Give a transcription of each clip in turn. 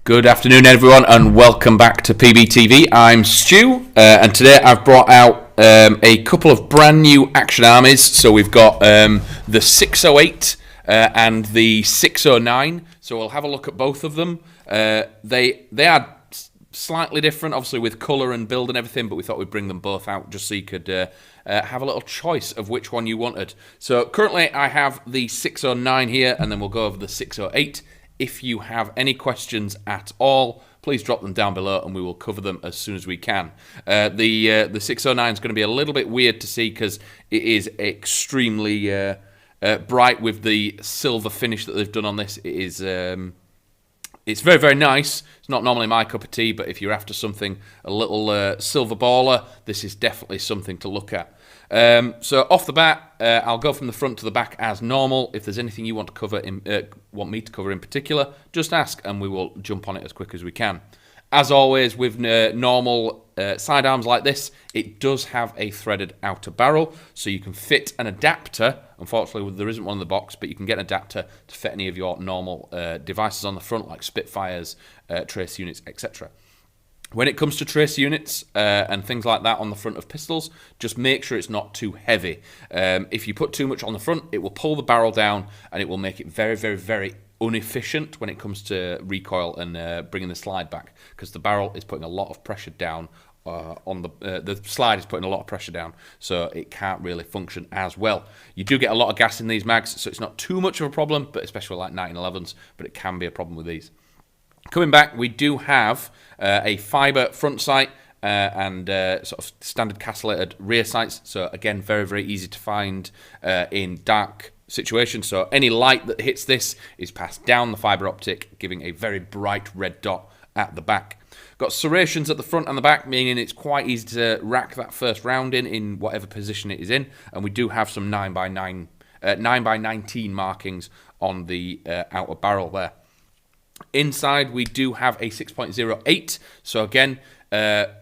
Good afternoon, everyone, and welcome back to PBTV. I'm Stu, and today I've brought out a couple of brand new Action Armies. So we've got the 608 and the 609. So we'll have a look at both of them. They are slightly different, obviously with colour and build and everything, but we thought we'd bring them both out just so you could have a little choice of which one you wanted. So currently I have the 609 here, and then we'll go over the 608. If you have any questions at all, please drop them down below and we will cover them as soon as we can. The 609 is going to be a little bit weird to see because it is extremely bright with the silver finish that they've done on this. It is it's very, very nice. It's not normally my cup of tea, but if you're after something a little silver baller, this is definitely something to look at. So off the bat, I'll go from the front to the back as normal. If there's anything you want to cover, want me to cover in particular, just ask and we will jump on it as quick as we can. As always, with normal sidearms like this, it does have a threaded outer barrel, so you can fit an adapter. Unfortunately, there isn't one in the box, but you can get an adapter to fit any of your normal devices on the front, like Spitfires, trace units, etc. When it comes to trace units and things like that on the front of pistols, just make sure it's not too heavy. If you put too much on the front, it will pull the barrel down and it will make it very, very, very inefficient when it comes to recoil and bringing the slide back, because the barrel is putting a lot of pressure down on the slide is putting a lot of pressure down, so it can't really function as well. You do get a lot of gas in these mags, so it's not too much of a problem, but especially like 1911s, but it can be a problem with these. Coming back, we do have a fibre front sight and sort of standard castellated rear sights. So again, very, very easy to find in dark situations. So any light that hits this is passed down the fibre optic, giving a very bright red dot at the back. Got serrations at the front and the back, meaning it's quite easy to rack that first round in whatever position it is in. And we do have some 9x19 markings on the outer barrel there. Inside, we do have a 6.08, so again,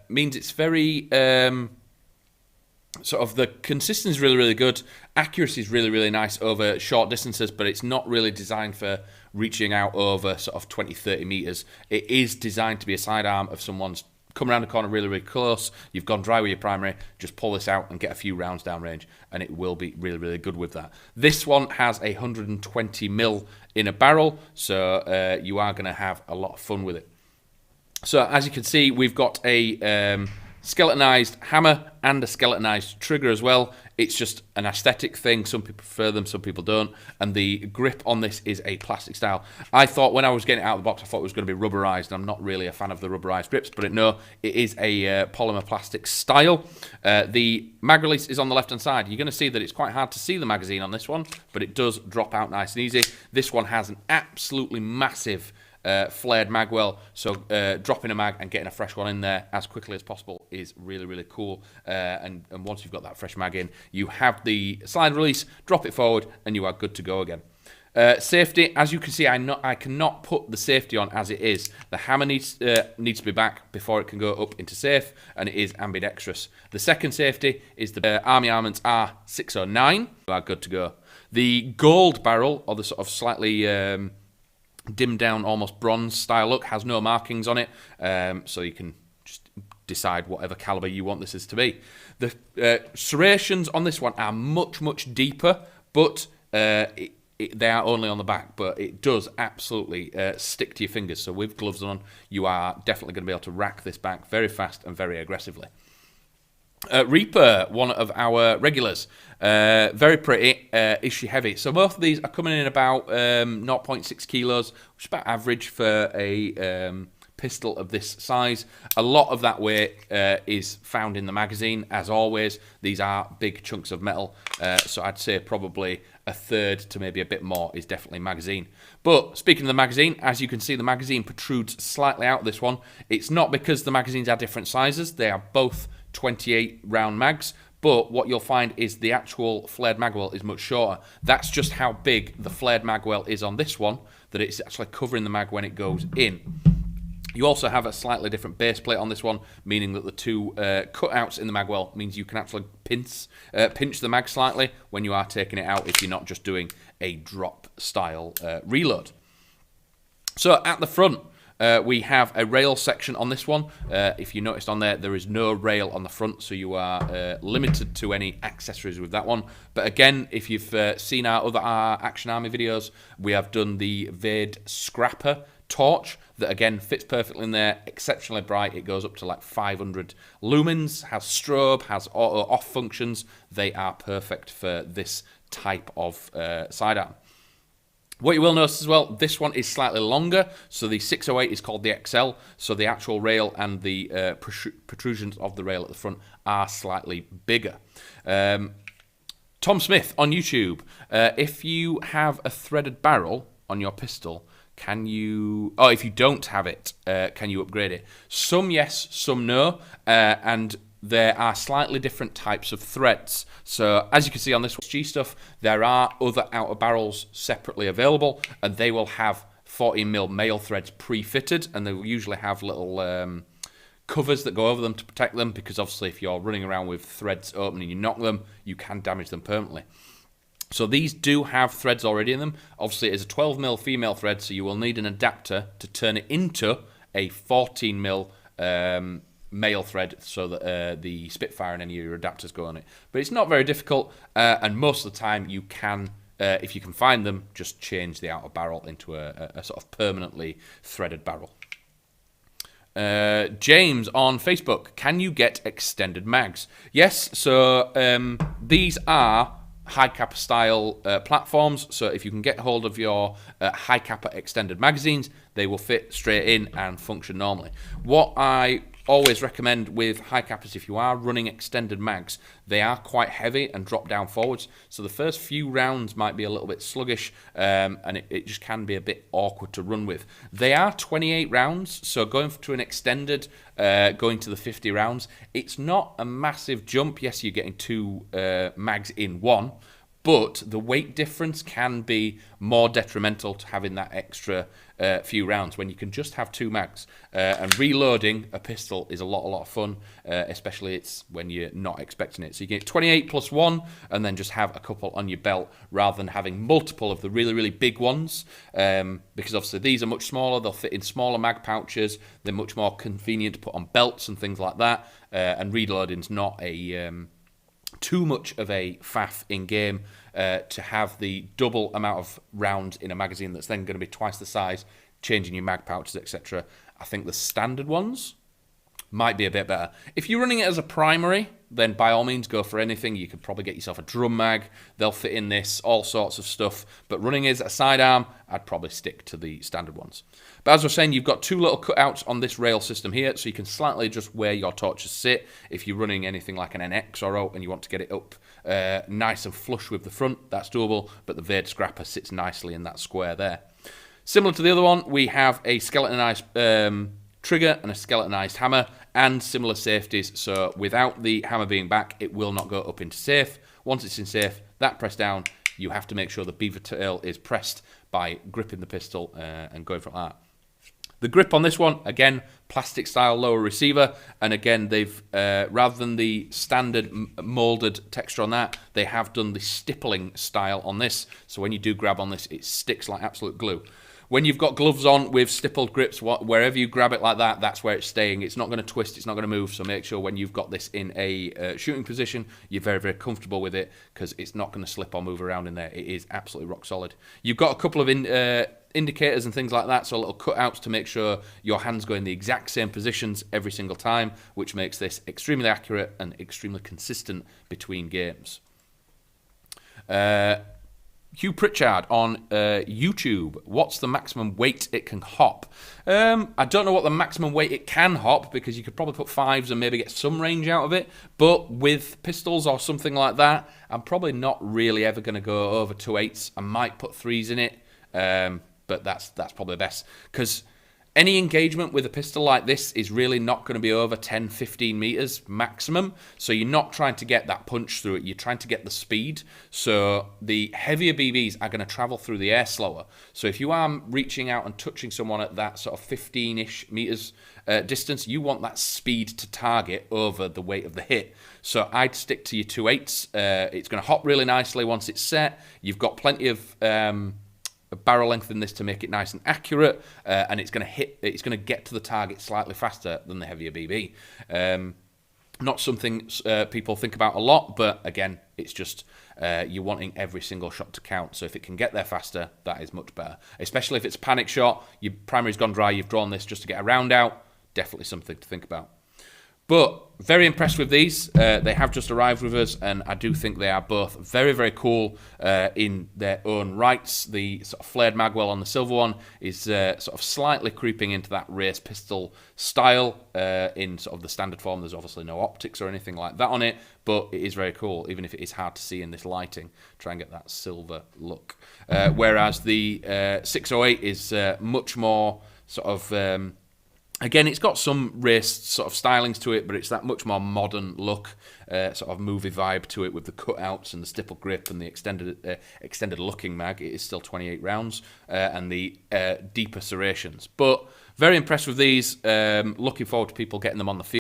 means it's very, sort of the consistency is really, really good. Accuracy is really, really nice over short distances, but it's not really designed for reaching out over sort of 20, 30 meters. It is designed to be a sidearm of someone's come around the corner really, really close, you've gone dry with your primary, just pull this out and get a few rounds down range, and it will be really, really good with that. This one has a 120mm in a barrel, so you are going to have a lot of fun with it. So as you can see, we've got a skeletonized hammer and a skeletonized trigger as well. It's just an aesthetic thing. Some people prefer them, some people don't. And the grip on this is a plastic style. I thought when I was getting it out of the box, I thought it was going to be rubberized. I'm not really a fan of the rubberized grips, but no, it is a polymer plastic style. The mag release is on the left-hand side. You're going to see that it's quite hard to see the magazine on this one, but it does drop out nice and easy. This one has an absolutely massive flared mag well, so dropping a mag and getting a fresh one in there as quickly as possible is really, really cool. And once you've got that fresh mag in, you have the slide release, drop it forward, and you are good to go again. Safety, as you can see, I cannot put the safety on as it is. The hammer needs to be back before it can go up into safe, and it is ambidextrous. The second safety is the Army Armament R609. You are good to go. The gold barrel, or the sort of slightly dimmed down, almost bronze style look, has no markings on it, so you can just decide whatever caliber you want this is to be. The serrations on this one are much, much deeper, but they are only on the back, but it does absolutely stick to your fingers. So with gloves on, you are definitely going to be able to rack this back very fast and very aggressively. Reaper, one of our regulars, very pretty, issue heavy. So both of these are coming in about 0.6 kilos, which is about average for a pistol of this size. A lot of that weight is found in the magazine, as always. These are big chunks of metal, so I'd say probably a third to maybe a bit more is definitely magazine. But speaking of the magazine, as you can see, the magazine protrudes slightly out of this one. It's not because the magazines are different sizes. They are both 28 round mags, but what you'll find is the actual flared magwell is much shorter. That's just how big the flared magwell is on this one, that it's actually covering the mag when it goes in. You also have a slightly different base plate on this one, meaning that the two cutouts in the magwell means you can actually pinch the mag slightly when you are taking it out if you're not just doing a drop style reload. So at the front, We have a rail section on this one. If you noticed on there is no rail on the front, so you are limited to any accessories with that one. But again, if you've seen our other Action Army videos, we have done the Vade Scrapper torch that again fits perfectly in there, exceptionally bright. It goes up to like 500 lumens, has strobe, has auto off functions. They are perfect for this type of sidearm. What you will notice as well, this one is slightly longer, so the 608 is called the XL, so the actual rail and the protrusions of the rail at the front are slightly bigger. Tom Smith on YouTube, if you have a threaded barrel on your pistol, can you... Oh, if you don't have it, can you upgrade it? Some yes, some no, and there are slightly different types of threads. So as you can see on this G stuff, there are other outer barrels separately available, and they will have 14mm male threads pre-fitted, and they will usually have little covers that go over them to protect them, because obviously if you're running around with threads open and you knock them, you can damage them permanently. So these do have threads already in them. Obviously it is a 12mm female thread, so you will need an adapter to turn it into a 14mm male thread, so that the Spitfire and any of your adapters go on it. But it's not very difficult, and most of the time you can, if you can find them, just change the outer barrel into a sort of permanently threaded barrel. James on Facebook, can you get extended mags? Yes, so these are high kappa style platforms, so if you can get hold of your high kappa extended magazines, they will fit straight in and function normally. What I always recommend with high kappas, if you are running extended mags, they are quite heavy and drop down forwards, so the first few rounds might be a little bit sluggish, and it just can be a bit awkward to run with. They are 28 rounds, so going to an extended, going to the 50 rounds, it's not a massive jump. Yes, you're getting two mags in one, but the weight difference can be more detrimental to having that extra few rounds when you can just have two mags. And reloading a pistol is a lot of fun, especially it's when you're not expecting it. So you get 28 plus one, and then just have a couple on your belt rather than having multiple of the really big ones. Because obviously these are much smaller, they'll fit in smaller mag pouches, they're much more convenient to put on belts and things like that. And reloading's not a... too much of a faff in game to have the double amount of rounds in a magazine that's then going to be twice the size, changing your mag pouches, etc. I think the standard ones might be a bit better. If you're running it as a primary, then by all means go for anything. You could probably get yourself a drum mag, they'll fit in this, all sorts of stuff. But running as a sidearm, I'd probably stick to the standard ones. But as I was saying, you've got two little cutouts on this rail system here, so you can slightly adjust where your torches sit. If you're running anything like an NX or O and you want to get it up nice and flush with the front, that's doable, but the Vade Scrapper sits nicely in that square there. Similar to the other one, we have a skeletonized trigger and a skeletonized hammer, and similar safeties. So without the hammer being back, it will not go up into safe. Once it's in safe, that press down, you have to make sure the beaver tail is pressed by gripping the pistol and going from that. The grip on this one, again, plastic style lower receiver, and again they've rather than the standard molded texture on that, they have done the stippling style on this, so when you do grab on this, it sticks like absolute glue. When you've got gloves on with stippled grips, wherever you grab it like that, that's where it's staying. It's not going to twist, it's not going to move, so make sure when you've got this in a shooting position, you're very comfortable with it, because it's not going to slip or move around in there. It is absolutely rock solid. You've got a couple of indicators and things like that, so little cutouts to make sure your hands go in the exact same positions every single time, which makes this extremely accurate and extremely consistent between games. Hugh Pritchard on YouTube, what's the maximum weight it can hop? I don't know what the maximum weight it can hop, because you could probably put 5s and maybe get some range out of it, but with pistols or something like that, I'm probably not really ever going to go over 2 8s. I might put 3s in it, but that's probably best, because any engagement with a pistol like this is really not going to be over 10-15 meters maximum, so you're not trying to get that punch through it, you're trying to get the speed. So the heavier BBs are going to travel through the air slower, so if you are reaching out and touching someone at that sort of 15-ish meters distance, you want that speed to target over the weight of the hit. So I'd stick to your 2 8s. It's going to hop really nicely once it's set. You've got plenty of a barrel length in this to make it nice and accurate, and it's going to get to the target slightly faster than the heavier BB. Not something people think about a lot, but again, it's just you're wanting every single shot to count. So if it can get there faster, that is much better. Especially if it's a panic shot, your primary's gone dry, you've drawn this just to get a round out, definitely something to think about. But very impressed with these. They have just arrived with us, and I do think they are both very, very cool in their own rights. The sort of flared magwell on the silver one is sort of slightly creeping into that race pistol style in sort of the standard form. There's obviously no optics or anything like that on it, but it is very cool, even if it is hard to see in this lighting. Try and get that silver look. Whereas the 608 is much more sort of... Again, it's got some race sort of stylings to it, but it's that much more modern look, sort of movie vibe to it with the cutouts and the stippled grip and the extended looking mag. It is still 28 rounds and the deeper serrations. But very impressed with these. Looking forward to people getting them on the field.